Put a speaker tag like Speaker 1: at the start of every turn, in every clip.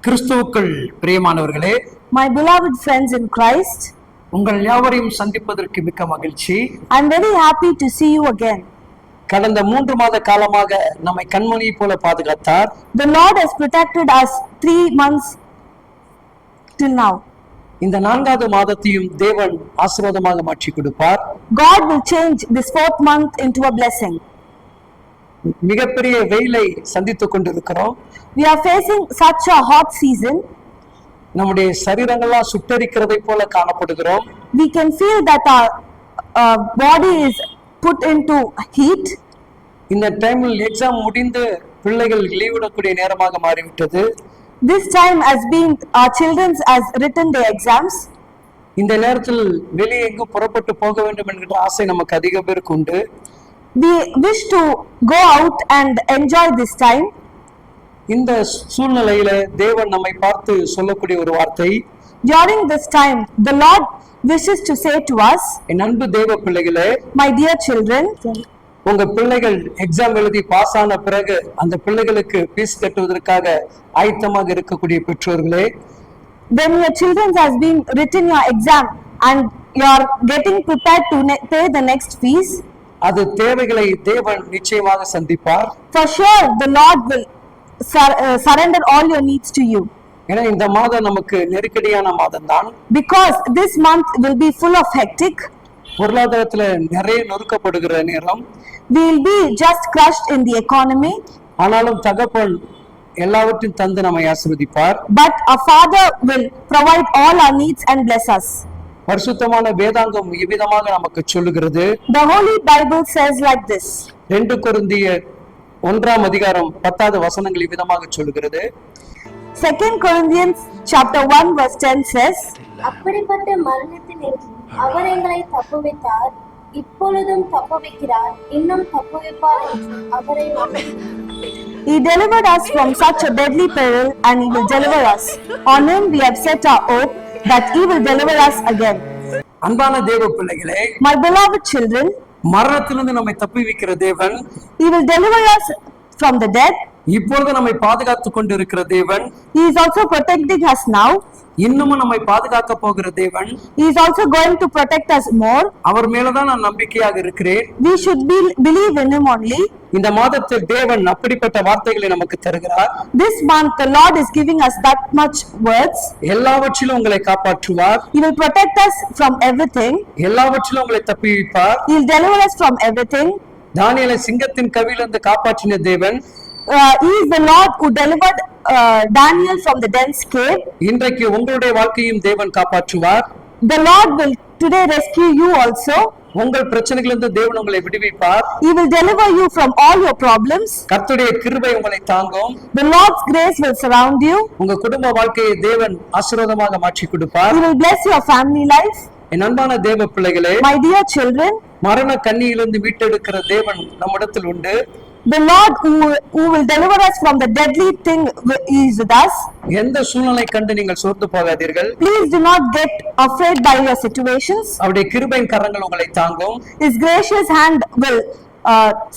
Speaker 1: கிறிஸ்துவுக்குள் பிரியமானவர்களே,
Speaker 2: My beloved friends in Christ,
Speaker 1: உங்கள் யாவரையும் சந்திப்பதற்கு மிக்க மகிழ்ச்சி.
Speaker 2: I'm very happy to see you again.
Speaker 1: கடந்த 3 மாத காலமாக நம்மை கண்மணி போல பாதுகாத்தார்.
Speaker 2: The Lord has protected us 3 months till now.
Speaker 1: இந்த 4வது மாதத்தையும் தேவன் ஆசீர்வாதமாக மாற்றி கொடுப்பார்.
Speaker 2: God will change this 4th month into a blessing.
Speaker 1: மிகப்பெரிய வெயிலை சந்தித்துக் கொண்டிருக்கிறோம்.
Speaker 2: We are facing such a hot season.
Speaker 1: நம்முடைய சரீரங்கள்லாம் சுட்டரிக்கிறதை போல காணப்படுகிறோம்.
Speaker 2: We can feel that our body is put into heat.
Speaker 1: இந்த டைமில் எக்ஸாம் முடிந்து பிள்ளைகள் லீவ் விடக்கூடிய நேரமாக மாறிவிட்டது.
Speaker 2: This time has been our children has written their exams.
Speaker 1: இந்த நேரத்தில் வெளியே எங்கு புறப்பட்டு போக வேண்டும் என்கிற ஆசை நமக்கு அதிக பேருக்கு உண்டு.
Speaker 2: We wish to go out and enjoy this time.
Speaker 1: இந்த சூழ்நிலையில தேவன் நம்மை பார்த்து சொல்லக்கூடிய ஒரு வார்த்தை,
Speaker 2: During this time, the Lord wishes to say to us,
Speaker 1: என் அன்பு தேவ பிள்ளைகளே,
Speaker 2: my dear children,
Speaker 1: உங்க பிள்ளைகள் எக்ஸாம் எழுதி பாஸ் ஆன பிறகு அந்த பிள்ளைகளுக்கு ஃபீஸ் கட்டுவதற்காக ஆயத்தமாக இருக்கக்கூடிய பெற்றோர்களே,
Speaker 2: when your children has been written your exam and you are getting prepared to pay the next fees,
Speaker 1: அது தேவைகளை தேவன் நிச்சயமாக சந்திப்பார்.
Speaker 2: for sure the Lord will surrender all your needs to you.
Speaker 1: ஏன்னா இந்த மாதம் நமக்கு நெருக்கடியான மாதம் தான்.
Speaker 2: Because this month will be full of hectic.
Speaker 1: பொருளாதாரத்துல நிறைய நொறுக்கப்படுகிற நேரம்.
Speaker 2: We will be just crushed in the economy.
Speaker 1: ஆனாலும் தகப்பன் எல்லாவற்றையும் தந்து நம்மை ஆசீர்வதிப்பார்.
Speaker 2: But our Father will provide all our needs and bless us.
Speaker 1: பரிசுத்தமான வேதாங்கம் இவ்விதமாக நமக்கு சொல்லுகிறது.
Speaker 2: The Holy Bible says like this.
Speaker 1: 2 கொரிந்தியர் 1ஆம் அதிகாரம் 10வது வசனங்கள் இவ்விதமாக சொல்லுகிறது.
Speaker 2: 2 Corinthians chapter 1 verse 10 says,
Speaker 3: அப்படிப்பட்ட மரணத்தினின்று அவர் எங்களை தப்புவித்தார், இப்பொழுதும் தப்புவிக்கிறார், இன்னும் தப்புவிப்பார் என்று அவரை நம்பினோம்.
Speaker 2: He delivered us from such a deadly peril and he will deliver us. On him we have set our hope that he will deliver us again.
Speaker 1: அன்பான தேவ பிள்ளைகளே,
Speaker 2: My beloved children,
Speaker 1: மரணத்திலிருந்து நம்மை தப்புவிக்கிற தேவன்,
Speaker 2: he will deliver us from the death.
Speaker 1: இப்பொழுது நம்மை பாதுகாத்துக் கொண்டு இருக்கிற தேவன்,
Speaker 2: He is also protecting us now.
Speaker 1: இன்னமும் நம்மை பாதுகாக்க போகிற தேவன்,
Speaker 2: He is also going to protect us more.
Speaker 1: அவர் மேலதான் நான் நம்பிக்கையாக இருக்கிறேன்.
Speaker 2: We should believe in him only.
Speaker 1: இந்த மாதத்தில் தேவன் அப்படிப்பட்ட வார்த்தைகளை நமக்கு தருகிறார்.
Speaker 2: This month the Lord is giving us that much words.
Speaker 1: எல்லாவற்றிலும் உங்களை காப்பாற்றுவார்.
Speaker 2: He will protect us from everything.
Speaker 1: எல்லாவற்றிலும் உங்களை தப்புவிப்பார்.
Speaker 2: He will deliver us from everything.
Speaker 1: தானியேலை சிங்கத்தின் கவியிலிருந்து காப்பாற்றின தேவன்,
Speaker 2: He is the Lord who delivered Daniel from the dense cave.
Speaker 1: இன்றைக்கு உங்களுடைய வாழ்க்கையும் தேவன் காப்பாற்றுவார்.
Speaker 2: The Lord will today rescue you also.
Speaker 1: உங்கள் பிரச்சனைகளிலிருந்து தேவன் உங்களை விடுவிப்பார்.
Speaker 2: He will deliver you from all your problems.
Speaker 1: கர்த்தருடைய கிருபை உங்களை தாங்கும்.
Speaker 2: The Lord's grace will surround you.
Speaker 1: உங்க குடும்ப வாழ்க்கையை தேவன் ஆசீர்வாதமாக மாற்றி கொடுப்பார்.
Speaker 2: He will bless your family life.
Speaker 1: என் அன்பான தேவ பிள்ளைகளே,
Speaker 2: My dear children,
Speaker 1: மரண கண்ணியிலிருந்து மீட்டெடுக்கிற தேவன் நம்மிடத்தில் உண்டு.
Speaker 2: the Lord who will deliver us from the deadly thing is with us.
Speaker 1: எந்த சூழ்நிலை கண்டு நீங்கள் சோர்ந்து போகாதீர்கள்.
Speaker 2: Please do not get afraid by your situations.
Speaker 1: அவருடைய கிருபையின் கரங்கள் உங்களை தாங்கும்.
Speaker 2: His gracious hand will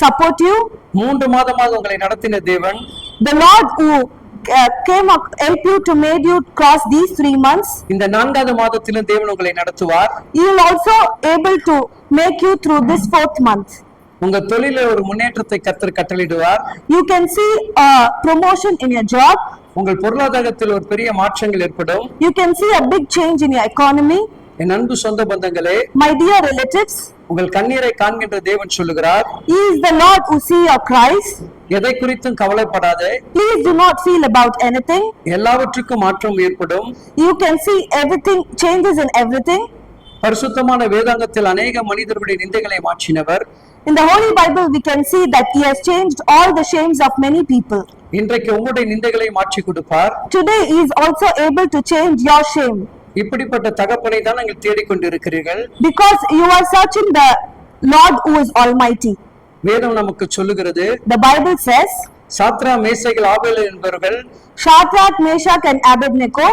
Speaker 2: support you.
Speaker 1: 3 மாதமாக உங்களை நடத்தின தேவன்,
Speaker 2: The Lord who came up help you to made you cross these 3 months.
Speaker 1: இந்த 4வது மாதத்திலும் தேவன் உங்களை நடத்துவார்.
Speaker 2: He will also able to make you through this 4th month.
Speaker 1: உங்க தொழில ஒரு முன்னேற்றத்தை கர்த்தர் கட்டளையிடுவார்.
Speaker 2: You can see a promotion in your job.
Speaker 1: உங்கள் பொருளாதாரத்தில் ஒரு பெரிய மாற்றங்கள் ஏற்படும்.
Speaker 2: You can see a big change in your economy.
Speaker 1: என் அன்பு சொந்த பந்தங்களே,
Speaker 2: My dear relatives,
Speaker 1: உங்கள் கண்ணீரை காண்கின்ற தேவன் சொல்லுகிறார்,
Speaker 2: He is the Lord who see your cries.
Speaker 1: எதை குறித்தும் கவலைப்படாதே,
Speaker 2: Please do not feel about anything.
Speaker 1: எல்லாவற்றுக்கும் மாற்றம் ஏற்படும்.
Speaker 2: You can see everything changes in everything.
Speaker 1: பரிசுத்தமான வேதாங்கத்தில் அநேக மனிதர்களுடைய நிந்தைகளை மாற்றினவர்.
Speaker 2: In the Holy Bible we can see that He has changed all the shames of many people.
Speaker 1: இன்றைக்கு உங்களுடைய நிந்தைகளை மாற்றி கொடுப்பார்.
Speaker 2: Today He is also able to change your shame.
Speaker 1: இப்படிப்பட்ட தகப்பனை தான் நீங்கள் தேடிக்கொண்டிருக்கிறீர்கள்.
Speaker 2: Because you are searching the Lord who is Almighty.
Speaker 1: வேதம் நமக்கு சொல்லுகிறது,
Speaker 2: The Bible says,
Speaker 1: சாத்ரா மேசைகள் ஆபேல் என்பவர்கள்,
Speaker 2: Shadrach, Meshach and Abednego,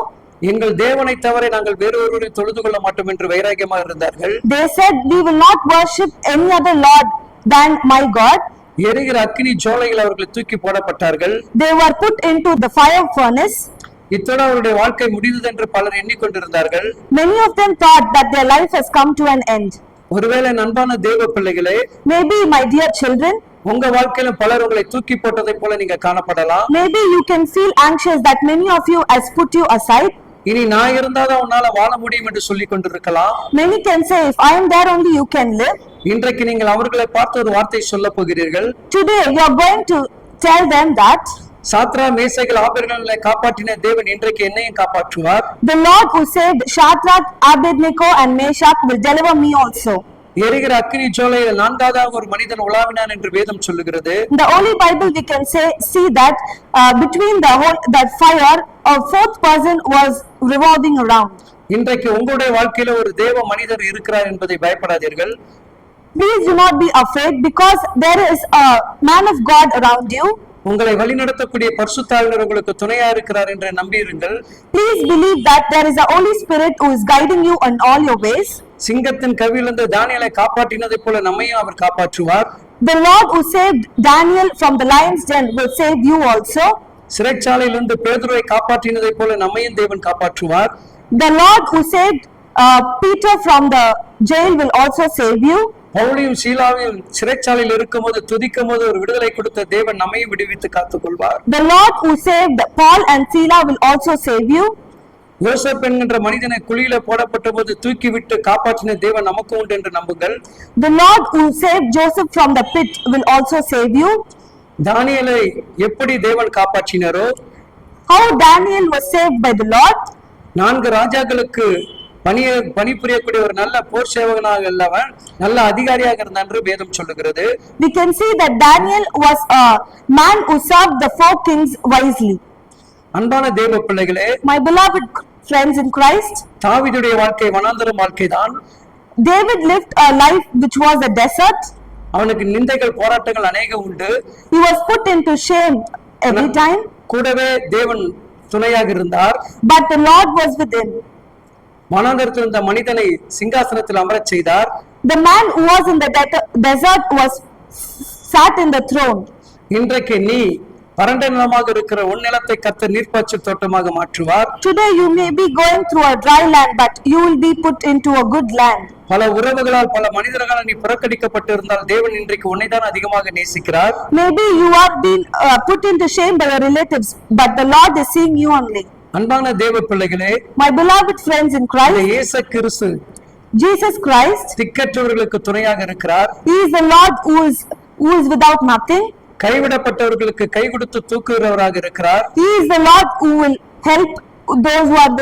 Speaker 1: எங்கள் தேவனை தவிர நாங்கள் வேறொருவரை தொழுது கொள்ள மாட்டோம் என்று வைராக்கியமாக இருந்தார்கள்.
Speaker 2: they said, we will not worship any other Lord than my God.
Speaker 1: எரிகிற அக்கினி ஜோலையில் அவர்கள் தூக்கி போடப்பட்டார்கள்.
Speaker 2: They were put into the fire furnace.
Speaker 1: இத்தோடு அவருடைய வாழ்க்கை முடிந்தது என்று பலர் எண்ணிக்கொண்டிருந்தார்கள்.
Speaker 2: Many of them thought that their life has come to an end.
Speaker 1: ஒருவேளை அன்பான தேவ பிள்ளைகளே,
Speaker 2: Maybe, my dear children,
Speaker 1: உங்க வாழ்க்கையில பலர் உங்களை தூக்கி போட்டதை போல நீங்க காணப்படலாம்.
Speaker 2: maybe you can feel anxious that many of you has put you aside.
Speaker 1: இனி நான் இருந்தாதான் உன்னால வாழ முடியும் என்று சொல்லிக் கொண்டிருக்கலாம்.
Speaker 2: Many can say, if I am there only you can live.
Speaker 1: இன்றைக்கு நீங்கள் அவர்களை பார்த்து ஒரு வார்த்தை சொல்ல போகிறீர்கள்.
Speaker 2: Today you are going to tell them that
Speaker 1: சாத்ரா மேசேகள் ஆபேத்நேகோவை காப்பாற்றின தேவன் இன்றைக்கு என்னையும் காப்பாற்றுவார்.
Speaker 2: the Lord who saved Shadrach, Abednego and Meshach will deliver me also.
Speaker 1: எரிகிற அக்கினி ஜுவாலையில் நான்காவதாக ஒரு மனிதன் உலாவினான் என்று வேதம் சொல்லுகிறது.
Speaker 2: In the Holy Bible we can see that between that fire a fourth person was revolving around.
Speaker 1: இன்றைக்கு உங்களுடைய வாழ்க்கையில ஒரு தேவ மனிதர் இருக்கிறார் என்பதை பயப்படாதீர்கள்.
Speaker 2: Please do not be afraid because there is a man of God around you.
Speaker 1: உங்களை வழிநடத்தக்கூடிய பரிசுத்தாவினர் உங்களுக்கு துணையா இருக்கிறார் என்று நம்பியிருங்கள்.
Speaker 2: Please believe that there is a Holy Spirit who is guiding you in all your ways.
Speaker 1: சிங்கத்தின் கவியிலிருந்து தானியேலை காப்பாற்றினதை போல நம்மையும் அவர் காப்பாற்றுவார்.
Speaker 2: The Lord who saved Daniel from the lion's den will save you also.
Speaker 1: சிறைச்சாலையிலிருந்து பேதுருவை காப்பாற்றினதை போல நம்மையும் தேவன் காப்பாற்றுவார்.
Speaker 2: The Lord who saved Peter from the jail will also save you.
Speaker 1: பவுலையும் சீலாவையும் சிறைச்சாலையில் இருக்கும்போது துதிக்கும் போது ஒரு விடுதலை கொடுத்த தேவன் நம்மையும் விடுவித்து காத்துக் கொள்வார்.
Speaker 2: The Lord who saved Paul and Sila will also save you.
Speaker 1: யோசேப்பு என்கின்ற மனிதனை குழியில போடப்பட்ட போது தூக்கி விட்டு காப்பாற்றின தேவன் நமக்கு உண்டு என்று நம்புங்கள்.
Speaker 2: The Lord who saved Joseph from the pit will also save you.
Speaker 1: தானியேலை எப்படி தேவன் காப்பாற்றினாரோ,
Speaker 2: How Daniel was saved by the Lord.
Speaker 1: 4 ராஜாக்களுக்கு பணிபுரியக்கூடிய ஒரு நல்ல போர் சேவகனாக அல்லவன் நல்ல அதிகாரியாக இருந்தான் என்று வேதம் சொல்லுகிறது.
Speaker 2: We can see that Daniel was a man who served the 4 kings wisely.
Speaker 1: அன்பான தேவ பிள்ளைகளே,
Speaker 2: My beloved friends in Christ,
Speaker 1: தாவீதுடைய வாழ்க்கை வனாந்தர வாழ்க்கைதான்.
Speaker 2: David lived a life which was a desert.
Speaker 1: அவனுக்கு நிந்தைகள் போராட்டங்கள் அநேகம் உண்டு.
Speaker 2: He was put into shame every time.
Speaker 1: கூடவே தேவன் துணையாக இருந்தார்.
Speaker 2: But the Lord was with him.
Speaker 1: வனாந்தரத்தில் இருந்த மனிதனை சிங்காசனத்தில் அமரச் செய்தார்.
Speaker 2: The man who was in the desert was sat in the throne.
Speaker 1: இன்றைக்கு நீ வறண்ட நிலமாக இருக்கிற உன் நிலத்தை கர்த்தர் நீர்ப்பாய்ச்சல் தோட்டமாக மாற்றுவார்.
Speaker 2: Today you may be going through a dry land, but you will be put into a good land.
Speaker 1: பல உறவுகளால் பல மனிதர்களால் நீ புறக்கணிக்கப்பட்டிருந்தால் தேவன் இன்றைக்கு உன்னைதான் அதிகமாக நேசிக்கிறார்.
Speaker 2: Maybe you are being put into shame by your relatives, but the Lord is seeing you only.
Speaker 1: அன்பான தேவ பிள்ளைகளே,
Speaker 2: My beloved friends in Christ,
Speaker 1: இயேசு கிறிஸ்து
Speaker 2: Jesus Christ,
Speaker 1: திக்கற்றவர்களுக்கு துணையாக இருக்கிறார்.
Speaker 2: He is the Lord who is without nothing.
Speaker 1: கைவிடப்பட்டவர்களுக்கு கை கொடுத்து தூக்குகிறவராக இருக்கிறார்.
Speaker 2: He is the Lord who will help those who are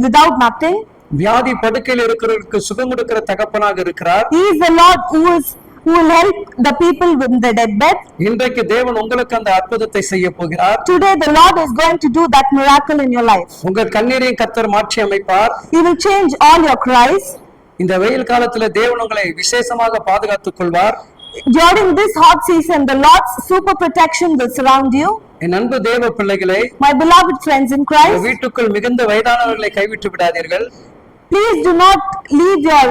Speaker 2: without nothing.
Speaker 1: வியாதி படுக்கையில் இருக்கிறவர்களுக்கு சுகம் கொடுக்கிற தகப்பனாக இருக்கிறார்.
Speaker 2: He is the Lord who will help the people with the deathbed.
Speaker 1: இன்றைக்கு தேவன் உங்களுக்கு அந்த அற்புதத்தை செய்ய போகிறார்.
Speaker 2: Today the Lord is going to do that miracle in your life.
Speaker 1: உங்கள் கண்ணீரையும் கர்த்தர் மாற்றி அமைப்பார்.
Speaker 2: He will change all your cries.
Speaker 1: இந்த வெயில் காலத்துல தேவன் உங்களை விசேஷமாக பாதுகாத்துக் கொள்வார்.
Speaker 2: During this hot season, the Lord's super protection will surround you.
Speaker 1: என் அன்பு தேவ பிள்ளைகளே,
Speaker 2: My beloved friends in Christ,
Speaker 1: வீட்டுக்குள் மிகுந்த வயதானவர்களை கைவிட்டு விடாதீர்கள்.
Speaker 2: please do not leave your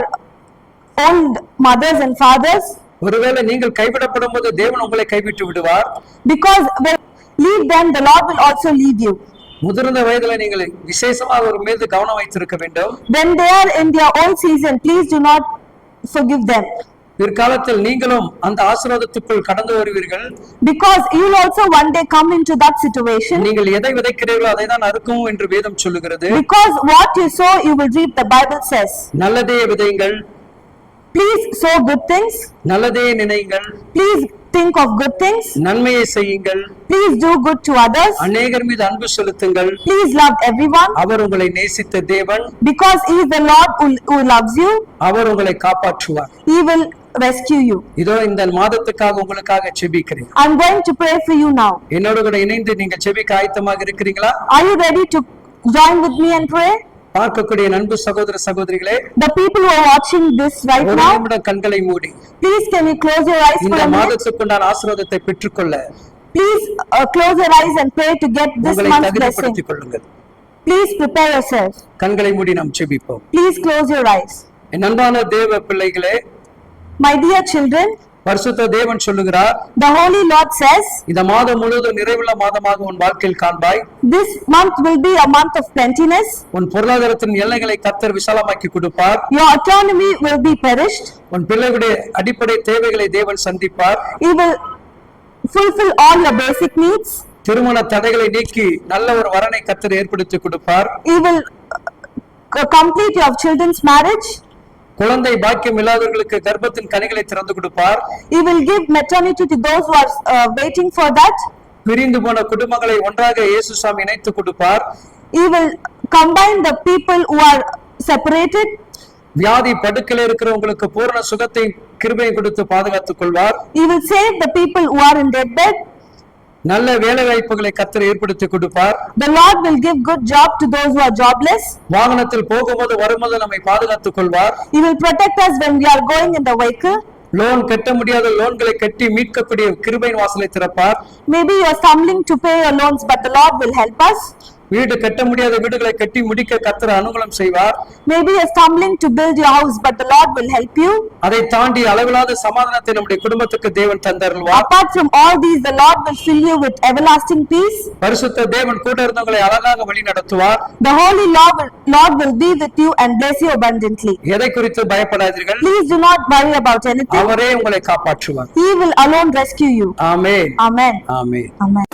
Speaker 2: old mothers and fathers.
Speaker 1: ஒருவேளை நீங்கள் கைவிடப்படும் போது தேவன் உங்களை கைவிட்டு விடுவார்.
Speaker 2: Because when you leave them, the Lord will also leave you.
Speaker 1: முதிர்ந்த வயதுல நீங்கள் விசேஷமாக ஒரு மீது கவனம் வைத்திருக்க வேண்டும்.
Speaker 2: When they are in their old season, please do not forgive them.
Speaker 1: பிற்காலத்தில் நீங்களும் அந்த ஆசீர்வாதத்துக்குள் கடந்து வருவீர்கள்.
Speaker 2: Because you will also one day come into that situation.
Speaker 1: நீங்கள் எதை விதைக்கிறீர்களோ அதை தான் அறுக்கும் என்று வேதம் சொல்லுகிறது.
Speaker 2: Because what you sow, you will reap, the Bible says.
Speaker 1: நல்லதே விதையுங்கள்.
Speaker 2: Please sow good things.
Speaker 1: நல்லதே நினையுங்கள்.
Speaker 2: Please think of good things.
Speaker 1: நன்மையை செய்யுங்கள்.
Speaker 2: Please do good to others.
Speaker 1: அநேகர் மீது அன்பு செலுத்துங்கள்.
Speaker 2: Please love everyone.
Speaker 1: அவர் உங்களை நேசித்த தேவன்.
Speaker 2: Because He is the Lord who loves you.
Speaker 1: அவர் உங்களை காப்பாற்றுவார்.
Speaker 2: He will rescue you.
Speaker 1: இதோ இந்த மாதத்துக்காக உங்களுக்காக ஜெபிக்கிறேன்.
Speaker 2: I'm going to pray for you now.
Speaker 1: என்னோட கூட இணைந்து நீங்க ஜெபிக்க ஆயத்தமாக இருக்கிறீங்களா?
Speaker 2: Are you ready to join with me and pray?
Speaker 1: பார்க்கக்கூடிய அன்பு சகோதர சகோதரிகளே,
Speaker 2: The people who are watching this right
Speaker 1: ஒரு
Speaker 2: now,
Speaker 1: நிமிடம் கண்களை மூடி
Speaker 2: please can you close your eyes for
Speaker 1: இந்த
Speaker 2: a minute?
Speaker 1: மாதத்துக்குண்டான ஆசீர்வாதத்தை பெற்றுக்கொள்ள
Speaker 2: Please close your eyes and pray to get this
Speaker 1: உங்களை
Speaker 2: month's blessing.
Speaker 1: தகுதிப்படுத்திக் கொள்ளுங்கள்.
Speaker 2: Please prepare yourself.
Speaker 1: கண்களை மூடி நாம் ஜெபிப்போம்.
Speaker 2: Please close your eyes.
Speaker 1: என் அன்பான தேவ பிள்ளைகளே,
Speaker 2: My dear children,
Speaker 1: பரிசுத்த தேவன் சொல்லுகிறார்,
Speaker 2: The Holy Lord says,
Speaker 1: இந்த மாதம் முழுவதும் நிறைவுள்ள மாதமாக உன் வாழ்க்கையில் காண்பாய்.
Speaker 2: this month will be a month of plentiness.
Speaker 1: உன் பொருளாதாரத்தின் எல்லைகளை கர்த்தர் விசாலமாக்கி கொடுப்பார்.
Speaker 2: Your autonomy will be perished.
Speaker 1: உன் பிள்ளைகளுடைய அடிப்படை தேவைகளை தேவன் சந்திப்பார்.
Speaker 2: He will fulfill all your basic needs.
Speaker 1: திருமண தடைகளை நீக்கி நல்ல ஒரு வரனை கர்த்தர் ஏற்படுத்தி கொடுப்பார்.
Speaker 2: He will complete your children's marriage.
Speaker 1: குழந்தை பாக்கியம் இல்லாதவர்களுக்கு கர்ப்பத்தின் கனிகளை திறந்து கொடுப்பார்.
Speaker 2: He will give maternity to those who are waiting for that.
Speaker 1: பிரிந்து போன குடும்பங்களை ஒன்றாக இயேசு சாமி இணைத்து கொடுப்பார்.
Speaker 2: He will combine the people who are separated.
Speaker 1: வியாதி படுக்கையில இருக்கிறவங்களுக்கு பூரண சுகத்தை கிருபையை கொடுத்து பாதுகாத்துக் கொள்வார்.
Speaker 2: He will save the people who are in their bed.
Speaker 1: நல்ல வேலை வாய்ப்புகளை கர்த்தர் ஏற்படுத்தி கொடுப்பார்.
Speaker 2: The Lord will give good job to those who are jobless.
Speaker 1: வாகனத்தில் போகும்போது வரும்போது நம்மை பாதுகாத்துக் கொள்வார்.
Speaker 2: He will protect us when we are going in the vehicle.
Speaker 1: Loan கட்ட முடியாத லோன்களை கட்டி மீட்கக்கூடிய கிருபையின் வாசலை திறப்பார்.
Speaker 2: Maybe you are stumbling to pay your loans, but the Lord will help us.
Speaker 1: வீடு கட்ட முடியாத வீடுகளை கட்டி முடிக்க கர்த்தர் அனுகூலம் செய்வார்.
Speaker 2: Maybe you are stumbling to build your house, but the Lord will help you.
Speaker 1: அதை தாண்டி அளவிலாத சமாதானத்தை நம்முடைய குடும்பத்துக்கு தேவன் தந்தருள்வார்.
Speaker 2: Apart from all these, the Lord will fill you with everlasting peace.
Speaker 1: பரிசுத்த தேவன் கூட இருந்தவங்களை அழகாக வழி நடத்துவார்.
Speaker 2: The Holy Lord will be with you and bless you abundantly.
Speaker 1: எதை குறித்து பயப்படாதீர்கள்.
Speaker 2: Please do not worry about anything.
Speaker 1: அவரே உங்களை காப்பாற்றுவார்.
Speaker 2: He will alone rescue you.
Speaker 1: Amen.
Speaker 2: Amen.
Speaker 1: Amen.
Speaker 2: Amen.